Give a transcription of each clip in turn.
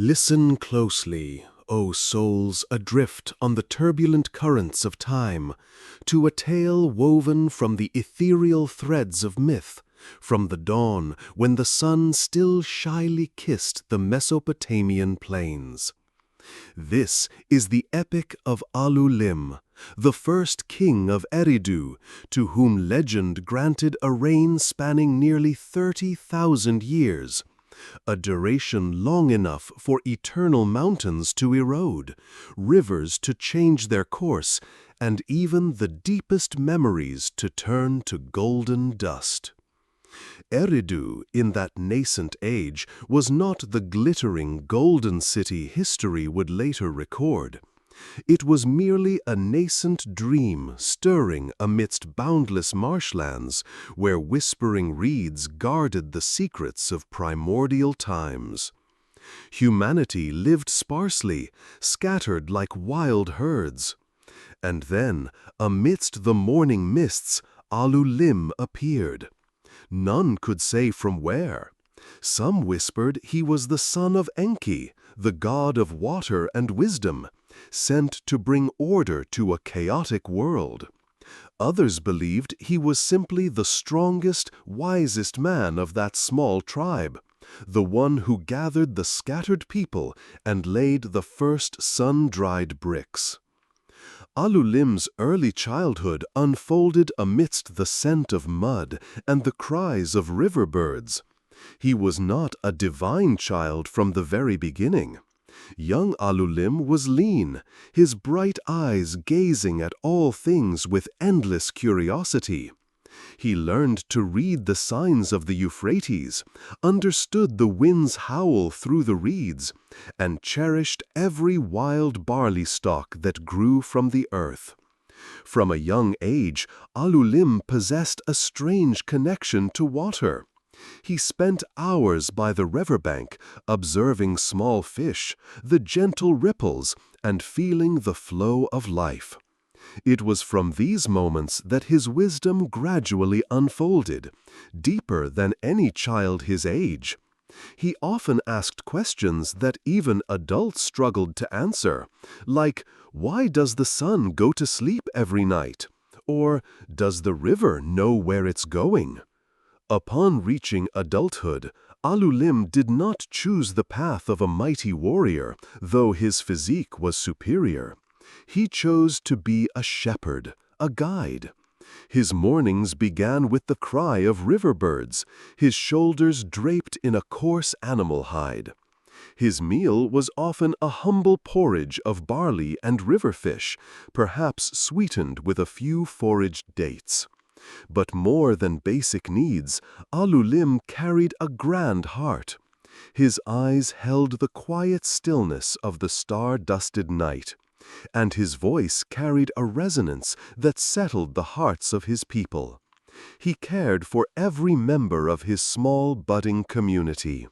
Listen closely, O souls adrift on the turbulent currents of time, to a tale woven from the ethereal threads of myth, from the dawn when the sun still shyly kissed the Mesopotamian plains. This is the epic of Alulim, the first king of Eridu, to whom legend granted a reign spanning nearly 30,000 years, a duration long enough for eternal mountains to erode, rivers to change their course, and even the deepest memories to turn to golden dust. Eridu, in that nascent age, was not the glittering golden city history would later record. It was merely a nascent dream stirring amidst boundless marshlands, where whispering reeds guarded the secrets of primordial times. Humanity lived sparsely, scattered like wild herds. And then, amidst the morning mists, Alulim appeared. None could say from where. Some whispered he was the son of Enki, the god of water and wisdom, sent to bring order to a chaotic world. Others believed he was simply the strongest, wisest man of that small tribe, the one who gathered the scattered people and laid the first sun-dried bricks. Alulim's early childhood unfolded amidst the scent of mud and the cries of river birds. He was not a divine child from the very beginning. Young Alulim was lean, his bright eyes gazing at all things with endless curiosity. He learned to read the signs of the Euphrates, understood the wind's howl through the reeds, and cherished every wild barley stalk that grew from the earth. From a young age, Alulim possessed a strange connection to water. He spent hours by the riverbank, observing small fish, the gentle ripples, and feeling the flow of life. It was from these moments that his wisdom gradually unfolded, deeper than any child his age. He often asked questions that even adults struggled to answer, like, "Why does the sun go to sleep every night?" Or, "Does the river know where it's going?" Upon reaching adulthood, Alulim did not choose the path of a mighty warrior, though his physique was superior. He chose to be a shepherd, a guide. His mornings began with the cry of river birds, his shoulders draped in a coarse animal hide. His meal was often a humble porridge of barley and river fish, perhaps sweetened with a few foraged dates. But more than basic needs, Alulim carried a grand heart. His eyes held the quiet stillness of the star-dusted night, and his voice carried a resonance that settled the hearts of his people. He cared for every member of his small, budding community.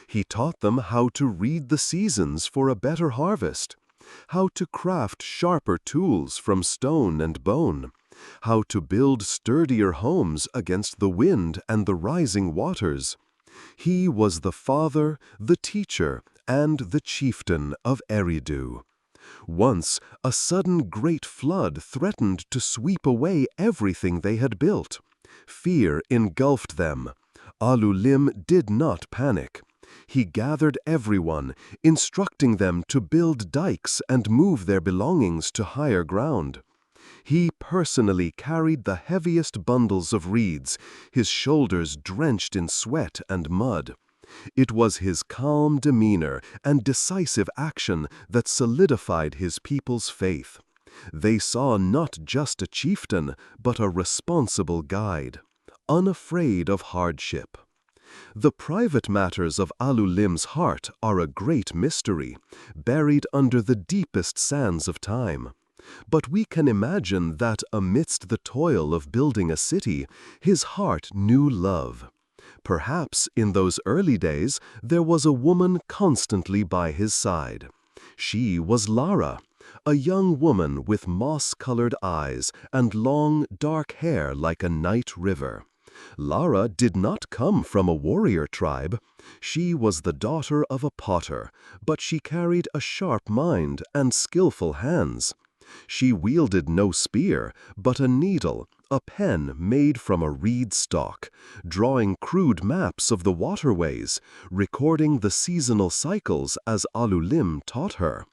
He taught them how to read the seasons for a better harvest, how to craft sharper tools from stone and bone, how to build sturdier homes against the wind and the rising waters. He was the father, the teacher, and the chieftain of Eridu. Once, a sudden great flood threatened to sweep away everything they had built. Fear engulfed them. Alulim did not panic. He gathered everyone, instructing them to build dikes and move their belongings to higher ground. He personally carried the heaviest bundles of reeds, his shoulders drenched in sweat and mud. It was his calm demeanor and decisive action that solidified his people's faith. They saw not just a chieftain, but a responsible guide, unafraid of hardship. The private matters of Alulim's heart are a great mystery, buried under the deepest sands of time. But we can imagine that amidst the toil of building a city, his heart knew love. Perhaps in those early days there was a woman constantly by his side. She was Lara, a young woman with moss-colored eyes and long, dark hair like a night river. Lara did not come from a warrior tribe. She was the daughter of a potter, but she carried a sharp mind and skillful hands. She wielded no spear, but a needle, a pen made from a reed stalk, drawing crude maps of the waterways, recording the seasonal cycles as Alulim taught her.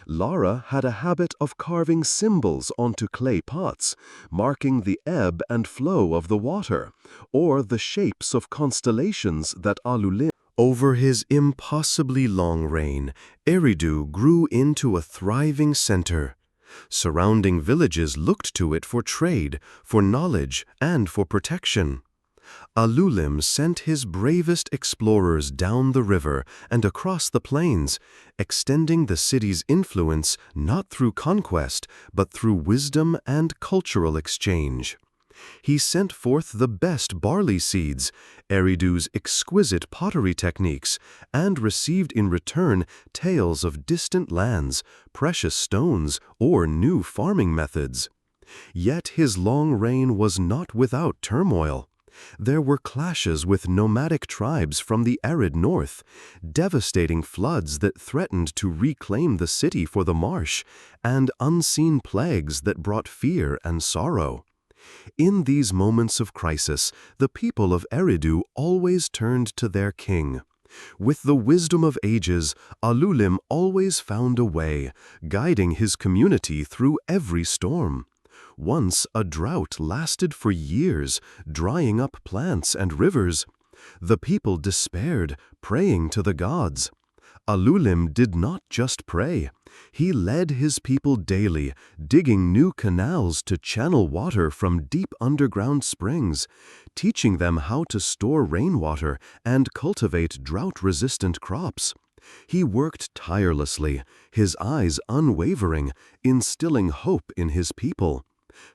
Lara had a habit of carving symbols onto clay pots, marking the ebb and flow of the water, or the shapes of constellations that Alulim. Over his impossibly long reign, Eridu grew into a thriving center. Surrounding villages looked to it for trade, for knowledge, and for protection. Alulim sent his bravest explorers down the river and across the plains, extending the city's influence not through conquest, but through wisdom and cultural exchange. He sent forth the best barley seeds, Eridu's exquisite pottery techniques, and received in return tales of distant lands, precious stones, or new farming methods. Yet his long reign was not without turmoil. There were clashes with nomadic tribes from the arid north, devastating floods that threatened to reclaim the city for the marsh, and unseen plagues that brought fear and sorrow. In these moments of crisis, the people of Eridu always turned to their king. With the wisdom of ages, Alulim always found a way, guiding his community through every storm. Once a drought lasted for years, drying up plants and rivers. The people despaired, praying to the gods. Alulim did not just pray. He led his people daily, digging new canals to channel water from deep underground springs, teaching them how to store rainwater and cultivate drought-resistant crops. He worked tirelessly, his eyes unwavering, instilling hope in his people.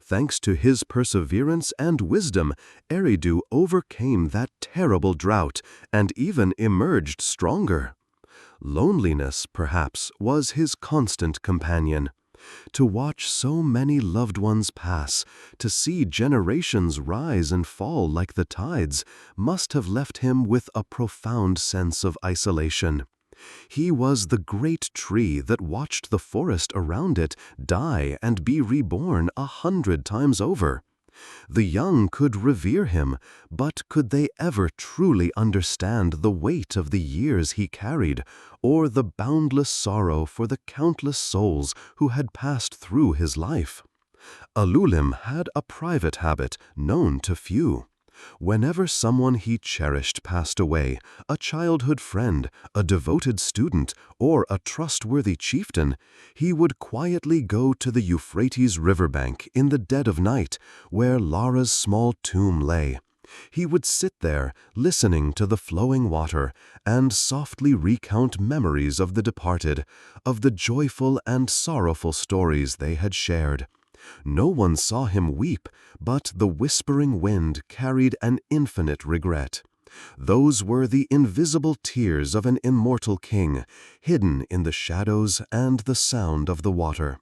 Thanks to his perseverance and wisdom, Eridu overcame that terrible drought and even emerged stronger. Loneliness, perhaps, was his constant companion. To watch so many loved ones pass, to see generations rise and fall like the tides, must have left him with a profound sense of isolation. He was the great tree that watched the forest around it die and be reborn 100 times over. The young could revere him, but could they ever truly understand the weight of the years he carried, or the boundless sorrow for the countless souls who had passed through his life? Alulim had a private habit known to few. Whenever someone he cherished passed away, a childhood friend, a devoted student, or a trustworthy chieftain, he would quietly go to the Euphrates riverbank in the dead of night, where Lara's small tomb lay. He would sit there, listening to the flowing water, and softly recount memories of the departed, of the joyful and sorrowful stories they had shared. No one saw him weep, but the whispering wind carried an infinite regret. Those were the invisible tears of an immortal king, hidden in the shadows and the sound of the water.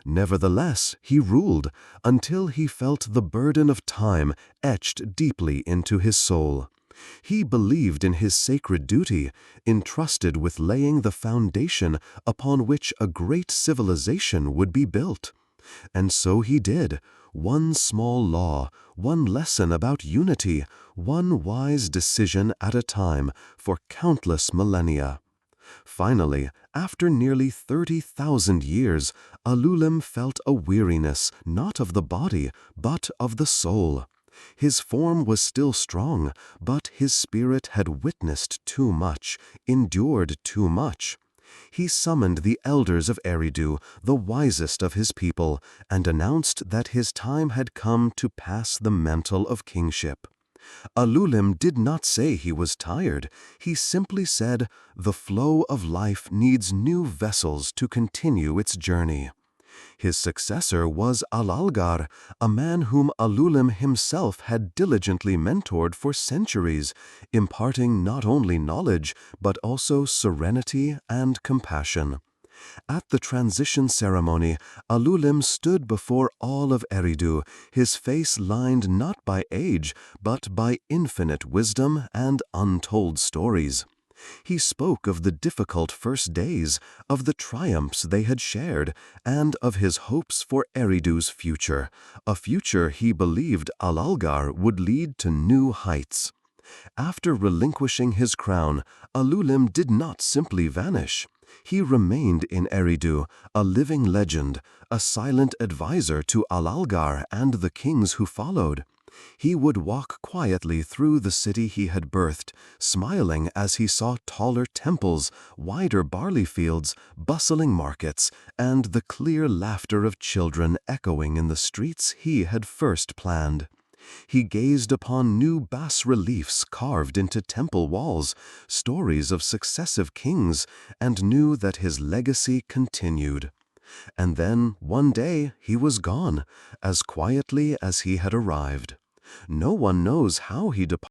Nevertheless, he ruled, until he felt the burden of time etched deeply into his soul. He believed in his sacred duty, entrusted with laying the foundation upon which a great civilization would be built. And so he did, one small law, one lesson about unity, one wise decision at a time for countless millennia. Finally, after nearly 30,000 years, Alulim felt a weariness not of the body, but of the soul. His form was still strong, but his spirit had witnessed too much, endured too much. He summoned the elders of Eridu, the wisest of his people, and announced that his time had come to pass the mantle of kingship. Alulim did not say he was tired. He simply said, "The flow of life needs new vessels to continue its journey." His successor was Alalgar, a man whom Alulim himself had diligently mentored for centuries, imparting not only knowledge, but also serenity and compassion. At the transition ceremony, Alulim stood before all of Eridu, his face lined not by age, but by infinite wisdom and untold stories. He spoke of the difficult first days, of the triumphs they had shared, and of his hopes for Eridu's future, a future he believed Alalgar would lead to new heights. After relinquishing his crown, Alulim did not simply vanish. He remained in Eridu, a living legend, a silent advisor to Alalgar and the kings who followed. He would walk quietly through the city he had birthed, smiling as he saw taller temples, wider barley fields, bustling markets, and the clear laughter of children echoing in the streets he had first planned. He gazed upon new bas-reliefs carved into temple walls, stories of successive kings, and knew that his legacy continued. And then, one day, he was gone, as quietly as he had arrived. No one knows how he departed.